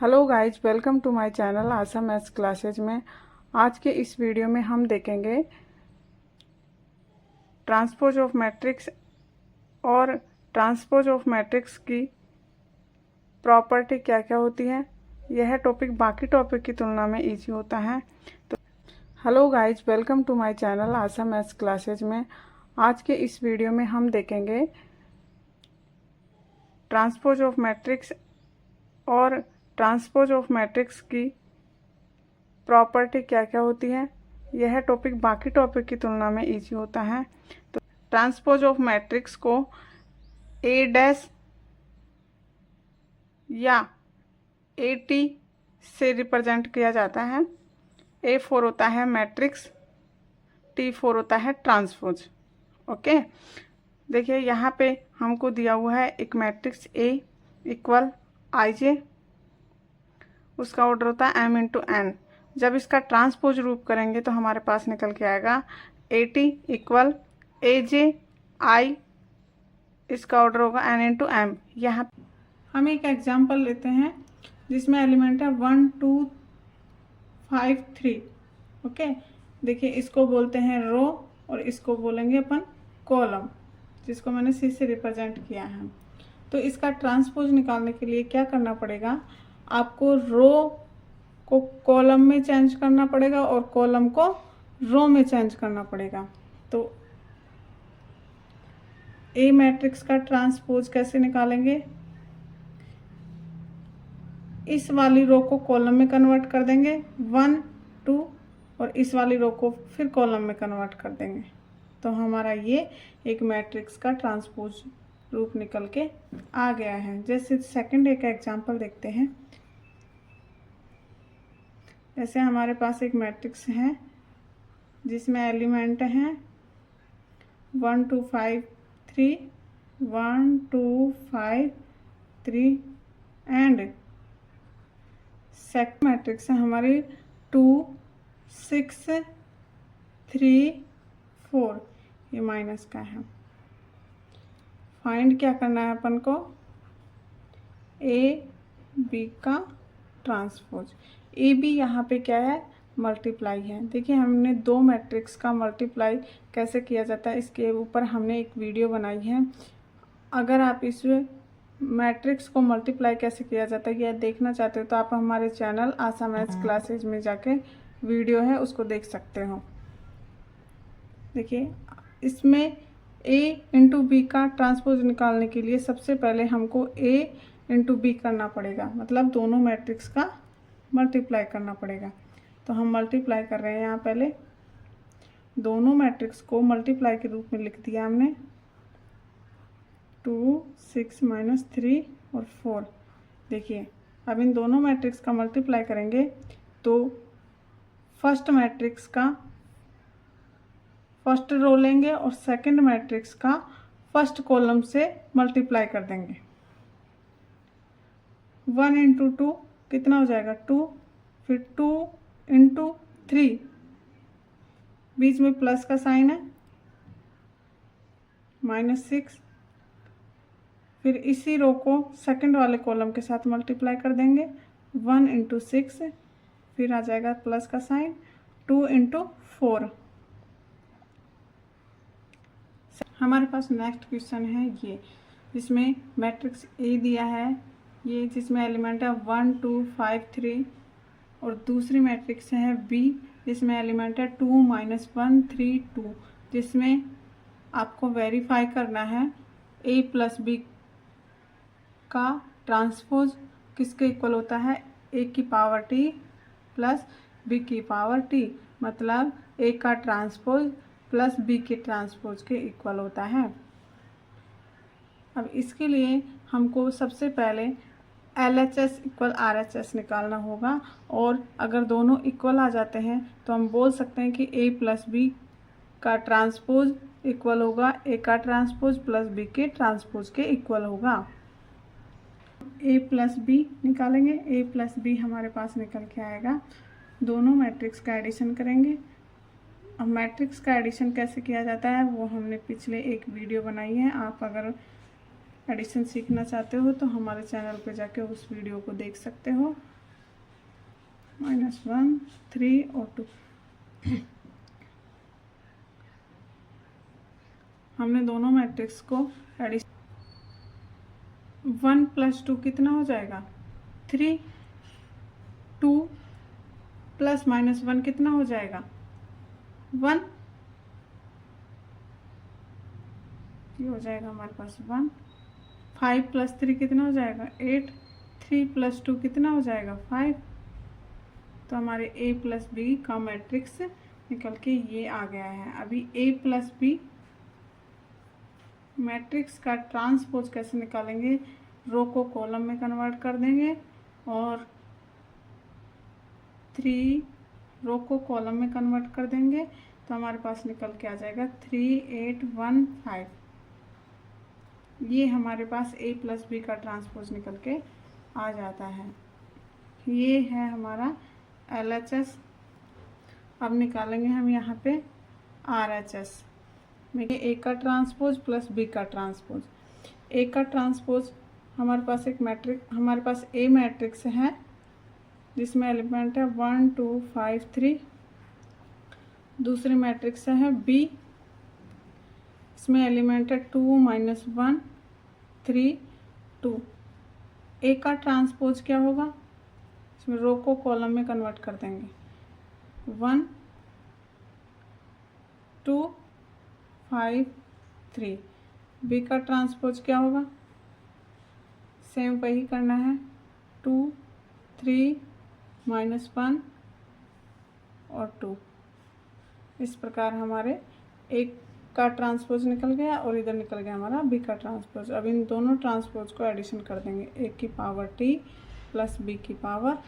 Hello guys, welcome to my channel Asha maths classes में। आज के इस वीडियो में हम देखेंगे ट्रांसपोज ऑफ मैट्रिक्स और ट्रांसपोज ऑफ मैट्रिक्स की प्रॉपर्टी क्या क्या होती है। यह टॉपिक बाकी टॉपिक की तुलना में इजी होता है। तो hello guys, welcome to my channel Asha maths classes में। आज के इस वीडियो में हम देखेंगे ट्रांसपोज ऑफ मैट्रिक्स और ट्रांसपोज ऑफ मैट्रिक्स की प्रॉपर्टी क्या क्या होती है। यह टॉपिक बाकी टॉपिक की तुलना में इजी होता है। तो ट्रांसपोज ऑफ मैट्रिक्स को ए डैश या ए टी से रिप्रेजेंट किया जाता है। ए फोर होता है मैट्रिक्स, टी फोर होता है ट्रांसपोज। ओके, देखिए यहाँ पे हमको दिया हुआ है एक मैट्रिक्स ए इक्वल आई जे, उसका ऑर्डर होता है एम इंटू एन। जब इसका ट्रांसपोज रूप करेंगे तो हमारे पास निकल के आएगा ए टी इक्वल ए जे आई, इसका ऑर्डर होगा एन इंटू एम। यहाँ हम एक एग्जाम्पल लेते हैं जिसमें एलिमेंट है 1 2 5 3। ओके, देखिए इसको बोलते हैं रो और इसको बोलेंगे अपन कॉलम, जिसको मैंने सी से रिप्रेजेंट किया है। तो इसका ट्रांसपोज निकालने के लिए क्या करना पड़ेगा, आपको रो को कॉलम में चेंज करना पड़ेगा और कॉलम को रो में चेंज करना पड़ेगा। तो ए मैट्रिक्स का ट्रांसपोज कैसे निकालेंगे, इस वाली रो को कॉलम में कन्वर्ट कर देंगे 1 2 और इस वाली रो को फिर कॉलम में कन्वर्ट कर देंगे। तो हमारा ये एक मैट्रिक्स का ट्रांसपोज रूप निकल के आ गया है। जैसे सेकंड एक एग्जांपल देखते हैं। जैसे हमारे पास एक मैट्रिक्स है जिसमें एलिमेंट हैं 1 2 5 3 1 2 5 3 एंड सेकंड मैट्रिक्स है हमारी 2 6 3 4। ये माइनस का है। फाइंड क्या करना है अपन को, ए बी का ट्रांसपोज। ए बी यहाँ पे क्या है, मल्टीप्लाई है। देखिए हमने दो मैट्रिक्स का मल्टीप्लाई कैसे किया जाता है इसके ऊपर हमने एक वीडियो बनाई है। अगर आप इस मैट्रिक्स को मल्टीप्लाई कैसे किया जाता है यह देखना चाहते हो तो आप हमारे चैनल आशा मैथ्स क्लासेज में जाके वीडियो है उसको देख सकते हो। देखिए इसमें ए इंटू बी का ट्रांसपोज निकालने के लिए सबसे पहले हमको ए इंटू बी करना पड़ेगा, मतलब दोनों मैट्रिक्स का मल्टीप्लाई करना पड़ेगा। तो हम मल्टीप्लाई कर रहे हैं। यहाँ पहले दोनों मैट्रिक्स को मल्टीप्लाई के रूप में लिख दिया हमने 2 6 -3 और 4। देखिए अब इन दोनों मैट्रिक्स का मल्टीप्लाई करेंगे तो फर्स्ट मैट्रिक्स का फर्स्ट रो लेंगे और सेकंड मैट्रिक्स का फर्स्ट कॉलम से मल्टीप्लाई कर देंगे। 1 इंटू 2 कितना हो जाएगा 2, फिर 2 इंटू 3, बीच में प्लस का साइन है -6, फिर इसी रो को सेकंड वाले कॉलम के साथ मल्टीप्लाई कर देंगे 1 इंटू 6, फिर आ जाएगा प्लस का साइन 2 इंटू 4। हमारे पास नेक्स्ट क्वेश्चन है ये, जिसमें मैट्रिक्स ए दिया है, ये जिसमें एलिमेंट है 1 2 5 3 और दूसरी मैट्रिक्स है बी जिसमें एलिमेंट है 2 -1 3 2, जिसमें आपको वेरीफाई करना है ए प्लस बी का ट्रांसपोज किसके इक्वल होता है, ए की पावर टी प्लस बी की पावर टी, मतलब ए का ट्रांसपोज प्लस बी के ट्रांसपोज के इक्वल होता है। अब इसके लिए हमको सबसे पहले LHS इक्वल RHS निकालना होगा, और अगर दोनों इक्वल आ जाते हैं तो हम बोल सकते हैं कि ए प्लस बी का ट्रांसपोज इक्वल होगा ए का ट्रांसपोज प्लस बी के ट्रांसपोज के इक्वल होगा। ए प्लस बी निकालेंगे, ए प्लस बी हमारे पास निकल के आएगा। दोनों मैट्रिक्स का एडिशन करेंगे। अब मैट्रिक्स का एडिशन कैसे किया जाता है वो हमने पिछले एक वीडियो बनाई है, आप अगर एडिशन सीखना चाहते हो तो हमारे चैनल पे जाके उस वीडियो को देख सकते हो। -1 3 और 2 हमने दोनों मैट्रिक्स को एडिशन 1 + 2 कितना हो जाएगा 3, 2 + -1 कितना हो जाएगा 1, ये हो जाएगा हमारे पास 1। 5 + 3 कितना हो जाएगा 8, 3 + 2 कितना हो जाएगा 5। तो हमारे A + B का मैट्रिक्स निकल के ये आ गया है। अभी A + B मैट्रिक्स का ट्रांसपोज कैसे निकालेंगे, रो को कॉलम में कन्वर्ट कर देंगे और 3 रो को कॉलम में कन्वर्ट कर देंगे तो हमारे पास निकल के आ जाएगा 3 8 1 5। ये हमारे पास A + B का ट्रांसपोज निकल के आ जाता है। ये है हमारा LHS। अब निकालेंगे हम यहाँ पे RHS में A का ट्रांसपोज प्लस B का ट्रांसपोज। A का ट्रांसपोज हमारे पास हमारे पास A मैट्रिक्स है जिसमें एलिमेंट है 1 2 5 3। दूसरी मैट्रिक्स है B, इसमें एलिमेंट है 2 -1 3 2। A का ट्रांसपोज क्या होगा, इसमें रो को कॉलम में कन्वर्ट कर देंगे 1 2 5 3। B का ट्रांसपोज क्या होगा, सेम वही करना है 2 3 -1 और 2। इस प्रकार हमारे एक का ट्रांसपोज निकल गया और इधर निकल गया हमारा B का ट्रांसपोज। अब इन दोनों ट्रांसपोज को एडिशन कर देंगे, A की पावर T प्लस B की पावर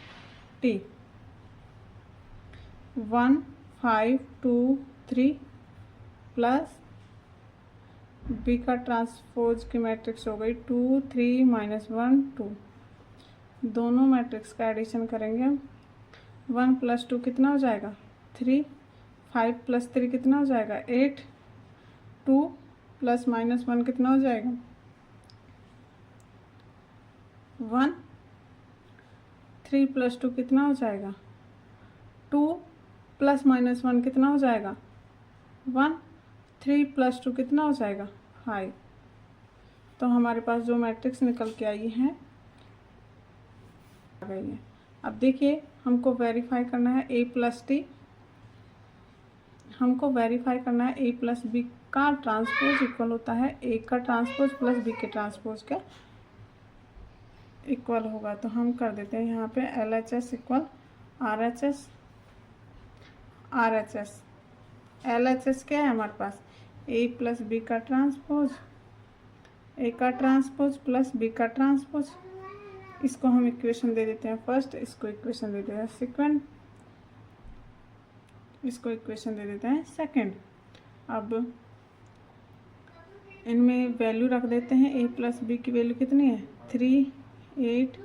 T। 1 5 2 3 प्लस B का ट्रांसपोज की मैट्रिक्स हो गई 2 3 -1 2। दोनों मैट्रिक्स का एडिशन करेंगे। 1 + 2 कितना हो जाएगा 3, 5 + 3 कितना हो जाएगा 8, 2 + -1 कितना हो जाएगा 1, 3 + 2 कितना हो जाएगा 2 + -1 कितना हो जाएगा 1, 3 + 2 कितना हो जाएगा 5। तो हमारे पास जो मैट्रिक्स निकल के आई है आ गई है। अब देखिए हमको वेरीफाई करना है A + T, हमको वेरीफाई करना है A + B का ट्रांसपोज इक्वल होता है A का ट्रांसपोज प्लस B के ट्रांसपोज के इक्वल होगा। तो हम कर देते हैं यहाँ पे LHS equal RHS। RHS LHS क्या है हमारे पास A + B का ट्रांसपोज, A का ट्रांसपोज प्लस B का ट्रांसपोज। इसको हम इक्वेशन दे देते हैं फर्स्ट, इसको इक्वेशन दे देते हैं सेकंड, इसको इक्वेशन दे देते हैं सेकंड। अब इनमें वैल्यू रख देते हैं। A + B की वैल्यू कितनी है 3 8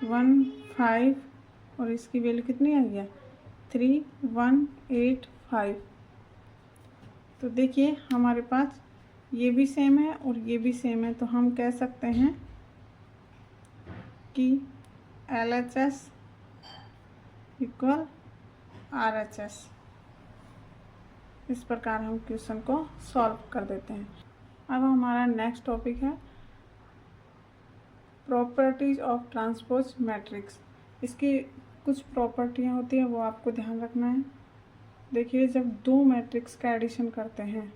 1 5 और इसकी वैल्यू कितनी आ गया 3 1 8 5। तो देखिए हमारे पास ये भी सेम है और ये भी सेम है, तो हम कह सकते हैं कि LHS इक्वल RHS। इस प्रकार हम क्वेश्चन को सॉल्व कर देते हैं। अब हमारा नेक्स्ट टॉपिक है प्रॉपर्टीज ऑफ ट्रांसपोज मैट्रिक्स। इसकी कुछ प्रॉपर्टियाँ होती हैं वो आपको ध्यान रखना है। देखिए जब दो मैट्रिक्स का एडिशन करते हैं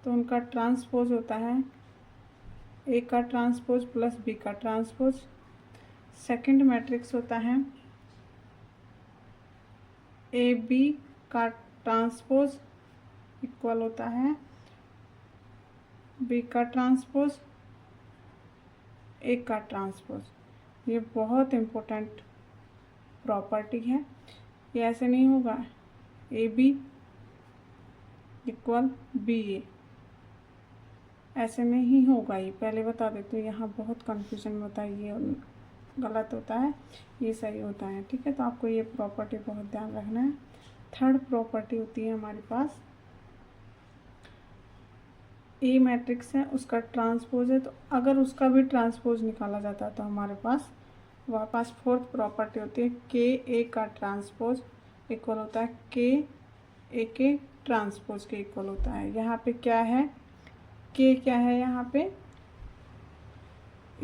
तो उनका ट्रांसपोज होता है A का ट्रांसपोज प्लस B का ट्रांसपोज। सेकंड मैट्रिक्स होता है AB का ट्रांसपोज इक्वल होता है B का ट्रांसपोज A का ट्रांसपोज। ये बहुत इम्पोर्टेंट प्रॉपर्टी है, ये ऐसे नहीं होगा AB इक्वल BA, ऐसे नहीं होगा। ये पहले बता देते हैं, यहाँ बहुत कंफ्यूजन होता है, ये गलत होता है ये सही होता है, ठीक है। तो आपको ये प्रॉपर्टी बहुत ध्यान रखना है। थर्ड प्रॉपर्टी होती है हमारे पास ए मैट्रिक्स है उसका ट्रांसपोज है, तो अगर उसका भी ट्रांसपोज निकाला जाता है तो हमारे पास वहाँ पास फोर्थ प्रॉपर्टी होती है के ए का ट्रांसपोज इक्वल होता है के ट्रांसपोज के इक्वल होता है। यहाँ पे क्या है, के क्या है, यहाँ पे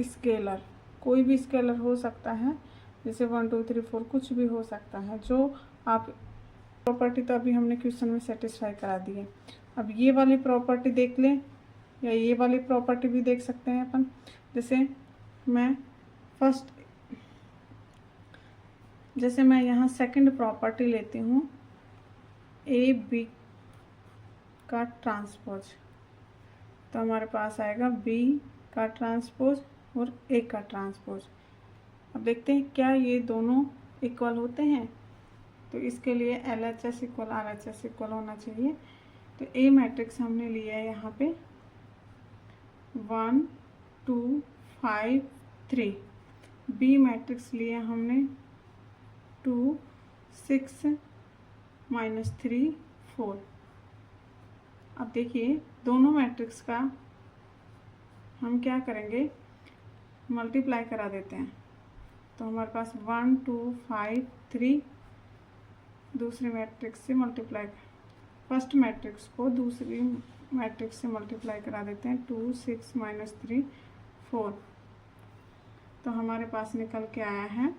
स्केलर, कोई भी स्केलर हो सकता है, जैसे 1 2 3 4 कुछ भी हो सकता है। जो आप प्रॉपर्टी तो अभी हमने क्वेश्चन में सेटिस्फाई करा दी है। अब ये वाली प्रॉपर्टी देख लें, या ये वाली प्रॉपर्टी भी देख सकते हैं अपन। जैसे मैं यहाँ सेकंड प्रॉपर्टी लेती हूँ ए बी का ट्रांसपोज, तो हमारे पास आएगा बी का ट्रांसपोज और ए का ट्रांसपोज। अब देखते हैं क्या ये दोनों इक्वल होते हैं, तो इसके लिए LHS इक्वल RHS इक्वल होना चाहिए। तो ए मैट्रिक्स हमने लिया है यहाँ पे 1 2 5 3, बी मैट्रिक्स लिया हमने 2 6 -3 4। अब देखिए दोनों मैट्रिक्स का हम क्या करेंगे, मल्टीप्लाई करा देते हैं। तो हमारे पास 1 2 5 3 दूसरे मैट्रिक्स से मल्टीप्लाई, फर्स्ट मैट्रिक्स को दूसरी मैट्रिक्स से मल्टीप्लाई करा देते हैं 2 6 -3 4। तो हमारे पास निकल के आया है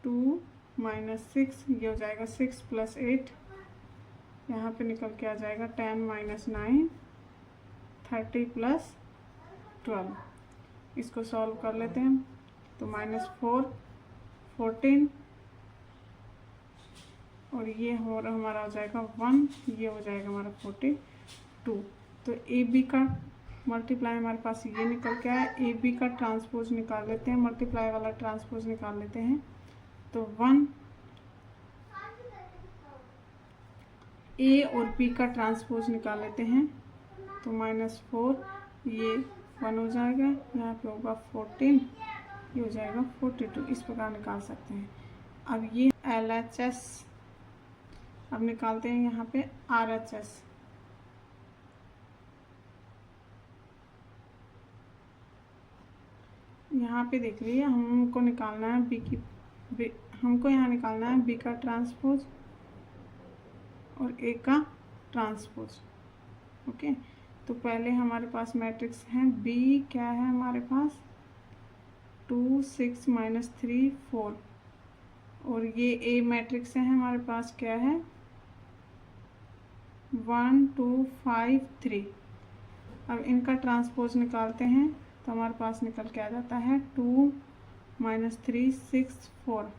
2 -6, ये हो जाएगा 6 + 8, यहाँ पे निकल के आ जाएगा 10 - 9 30 + 12। इसको सॉल्व कर लेते हैं, तो -4 14 और ये हमारा हो जाएगा 1, ये हो जाएगा हमारा 42। तो ए बी का मल्टीप्लाई हमारे पास ये निकल के आया, ए बी का ट्रांसपोज निकाल लेते हैं, मल्टीप्लाई वाला ट्रांसपोज निकाल लेते हैं। तो 1 ए और बी का ट्रांसपोज निकाल लेते हैं, तो -4 ये 1 हो जाएगा, यहाँ पे होगा 14, ये हो जाएगा 42। इस प्रकार निकाल सकते हैं। अब ये LHS, अब निकालते हैं यहाँ पे RHS। यहाँ पे देख लीजिए हमको निकालना है हमको यहाँ निकालना है बी का ट्रांसपोज और ए का ट्रांसपोज। ओके, तो पहले हमारे पास मैट्रिक्स है बी, क्या है हमारे पास 2 6 -3 4, और ये ए मैट्रिक्स है हमारे पास क्या है 1 2 5 3। अब इनका ट्रांसपोज निकालते हैं, तो हमारे पास निकल के आ जाता है 2 -3 6 4,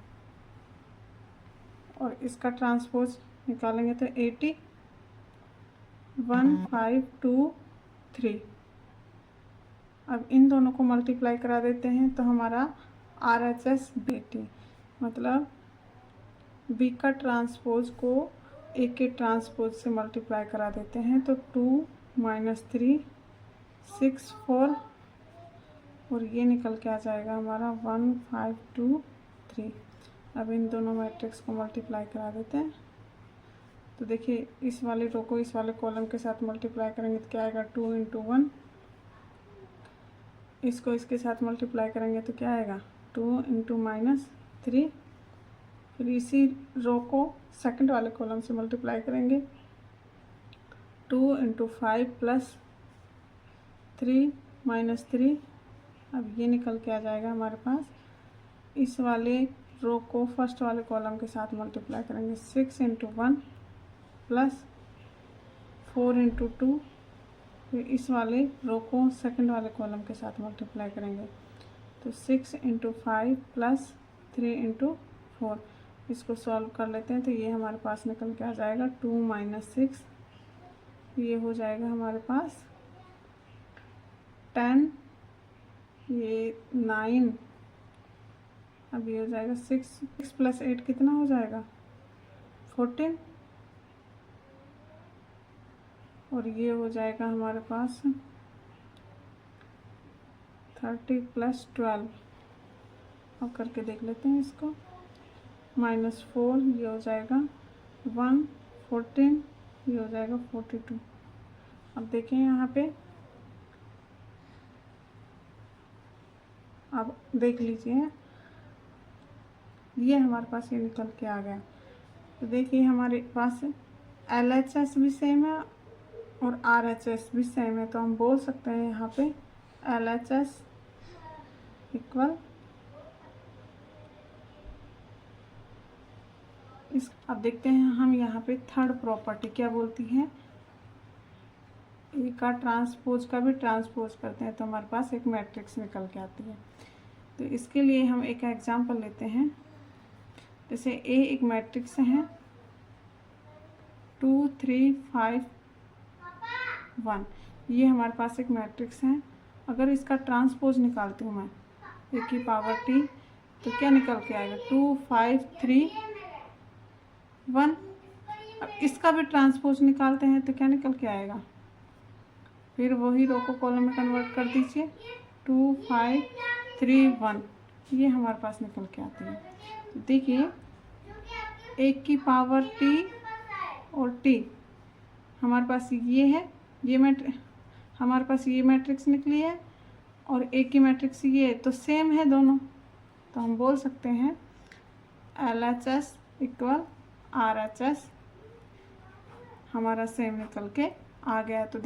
और इसका ट्रांसपोज निकालेंगे तो 80 1 5 2 3। अब इन दोनों को मल्टीप्लाई करा देते हैं, तो हमारा RHS BT, मतलब बी का ट्रांसपोज को ए के ट्रांसपोज से मल्टीप्लाई करा देते हैं, तो 2 -3 6 4, और ये निकल के आ जाएगा हमारा 1 5 2 3। अब इन दोनों मैट्रिक्स को मल्टीप्लाई करा देते हैं, तो देखिए इस वाले रो को इस वाले कॉलम के साथ मल्टीप्लाई करेंगे तो क्या आएगा 2 × 1, इसको इसके साथ मल्टीप्लाई करेंगे तो क्या आएगा 2 × -3, फिर इसी रो को सेकंड वाले कॉलम से मल्टीप्लाई करेंगे 2 × 5 + 3 -3। अब ये निकल के आ जाएगा हमारे पास, इस वाले रो को फर्स्ट वाले कॉलम के साथ मल्टीप्लाई करेंगे 6 × 1 + 4 × 2, फिर इस वाले रो को सेकंड वाले कॉलम के साथ मल्टीप्लाई करेंगे, तो 6 × 5 + 3 × 4। इसको सॉल्व कर लेते हैं, तो ये हमारे पास निकल के आ जाएगा 2 - 6, ये हो जाएगा हमारे पास 10, ये 9, अब ये हो जाएगा 6 + 8 कितना हो जाएगा 14, और ये हो जाएगा हमारे पास 30 + 12। अब करके देख लेते हैं इसको, -4 ये हो जाएगा 1 14, ये हो जाएगा 42। अब देखें यहाँ पे, अब देख लीजिए ये हमारे पास ये निकल के आ गया। तो देखिए हमारे पास LHS भी सेम है और RHS भी सेम है, तो हम बोल सकते हैं यहाँ पे LHS इक्वल इस। अब देखते हैं हम यहाँ पे थर्ड प्रॉपर्टी क्या बोलती है, ए का ट्रांसपोज का भी ट्रांसपोज करते हैं तो हमारे पास एक मैट्रिक्स निकल के आती है। तो इसके लिए हम एक एग्जांपल लेते हैं। जैसे ए एक मैट्रिक्स है 2 3 5 1, ये हमारे पास एक मैट्रिक्स है। अगर इसका ट्रांसपोज निकालती हूँ मैं ए की पावर टी, तो क्या निकल के आएगा 2 5 3 1। अब इसका भी ट्रांसपोज निकालते हैं तो क्या निकल के आएगा, फिर वही रो को कॉलम में कन्वर्ट कर दीजिए 2 5 3 1, ये हमारे पास निकल के आती है। तो देखिए एक की पावर टी और टी हमारे पास ये है, ये हमारे पास ये मैट्रिक्स निकली है और एक की मैट्रिक्स ये है, तो सेम है दोनों। तो हम बोल सकते हैं LHS इक्वल RHS हमारा सेम निकल के आ गया। तो